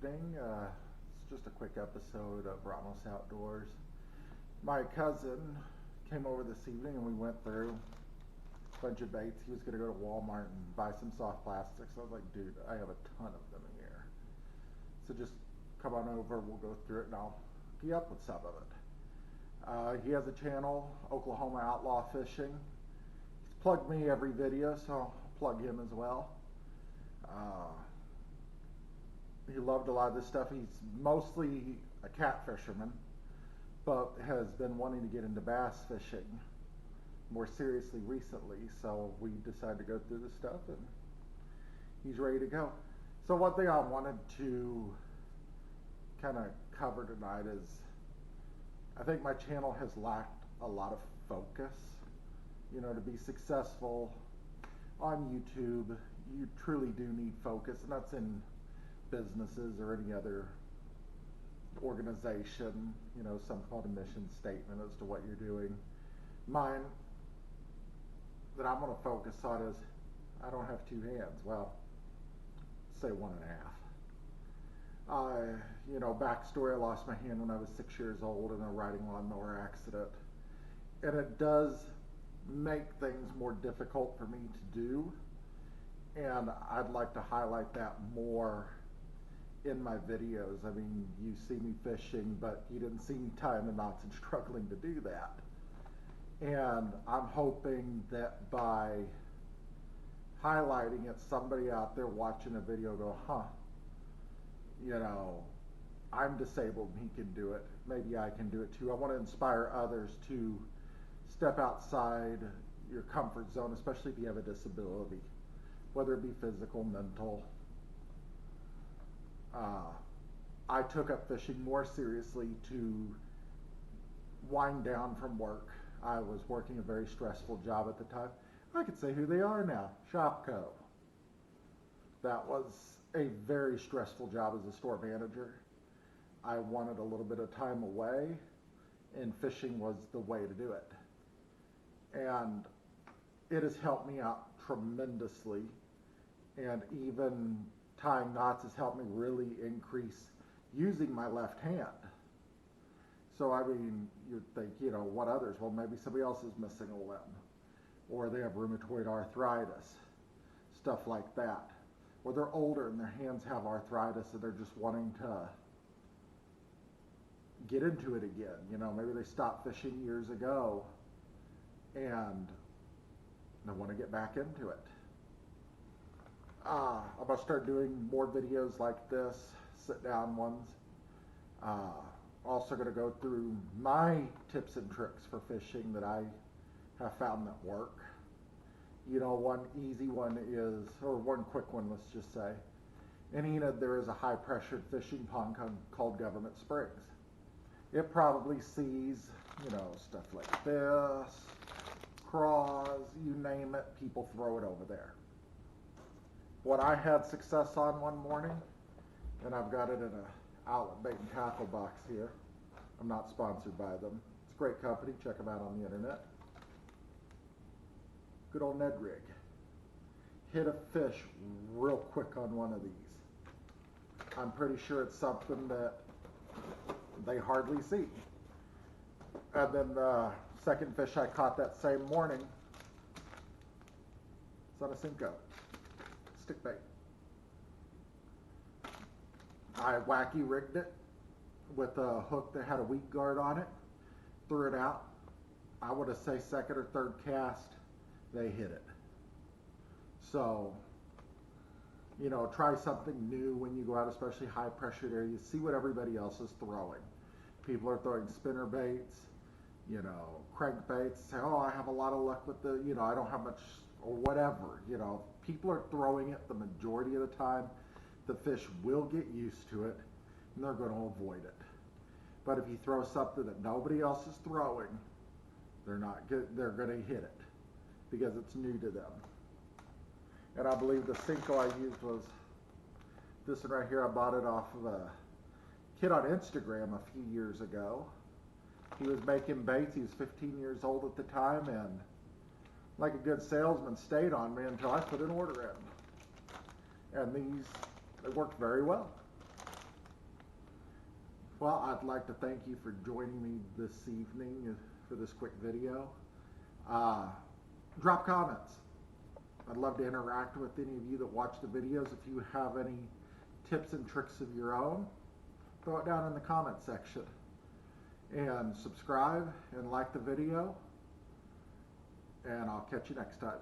evening. It's just a quick episode of Ramos Outdoors. My cousin came over this evening and we went through a bunch of baits. He was going to go to Walmart and buy some soft plastics. I was like, dude, I have a ton of them in here. So just come on over, we'll go through it and I'll get up with some of it. He has a channel, Oklahoma Outlaw Fishing. He's plugged me every video, so I'll plug him as well. He loved a lot of this stuff. He's mostly a cat fisherman, but has been wanting to get into bass fishing more seriously recently. So we decided to go through this stuff, and he's ready to go. So one thing I wanted to kind of cover tonight is I think my channel has lacked a lot of focus. You know, to be successful on YouTube, you truly do need focus, and that's in businesses or any other organization. You know, something called a mission statement as to what you're doing. Mine that I'm going to focus on is I don't have two hands. Well, say 1.5. You know, backstory, I lost my hand when I was 6 years old in a riding lawnmower accident. And it does make things more difficult for me to do. And I'd like to highlight that more in my videos. I mean, you see me fishing, but you didn't see me tying the knots and struggling to do that. And I'm hoping that by highlighting it, somebody out there watching a video go, huh, you know, I'm disabled and he can do it. Maybe I can do it too. I want to inspire others to step outside your comfort zone, especially if you have a disability, whether it be physical, mental. I took up fishing more seriously to wind down from work. I was working a very stressful job at the time. I could say who they are now, Shopco. That was a very stressful job as a store manager. I wanted a little bit of time away, and fishing was the way to do it. And it has helped me out tremendously, and even tying knots has helped me really increase using my left hand. So I mean, you'd think, you know, what others? Well, maybe somebody else is missing a limb, or they have rheumatoid arthritis, stuff like that. Or they're older and their hands have arthritis and they're just wanting to get into it again. You know, maybe they stopped fishing years ago and they want to get back into it. I'm going to start doing more videos like this, sit down ones. Also going to go through my tips and tricks for fishing that I have found that work. You know, one easy one is, or one quick one, let's just say. In Enid, there is a high-pressured fishing pond called Government Springs. It probably sees, you know, stuff like this, craws, you name it, people throw it over there. What I had success on one morning, and I've got it in an outlet bait and tackle box here. I'm not sponsored by them. It's a great company. Check them out on the internet. Good old Ned rig. Hit a fish real quick on one of these. I'm pretty sure it's something that they hardly see. And then the second fish I caught that same morning, it's on a Senko stick bait. I wacky rigged it with a hook that had a weak guard on it, threw it out. I would have say second or third cast, they hit it. So, you know, try something new when you go out, especially high pressured areas. See what everybody else is throwing. People are throwing spinner baits, you know, crank baits. Say, oh, I have a lot of luck with the, you know, I don't have much, or whatever. You know, people are throwing it the majority of the time. The fish will get used to it, and they're going to avoid it. But if you throw something that nobody else is throwing, they're not good. They're going to hit it because it's new to them. And I believe the Senko I used was this one right here. I bought it off of a kid on Instagram a few years ago. He was making baits. He was 15 years old at the time, and like a good salesman, stayed on me until I put an order in. And these, they worked very well. Well, I'd like to thank you for joining me this evening for this quick video. Drop comments. I'd love to interact with any of you that watch the videos. If you have any tips and tricks of your own, throw it down in the comment section. And subscribe and like the video. And I'll catch you next time.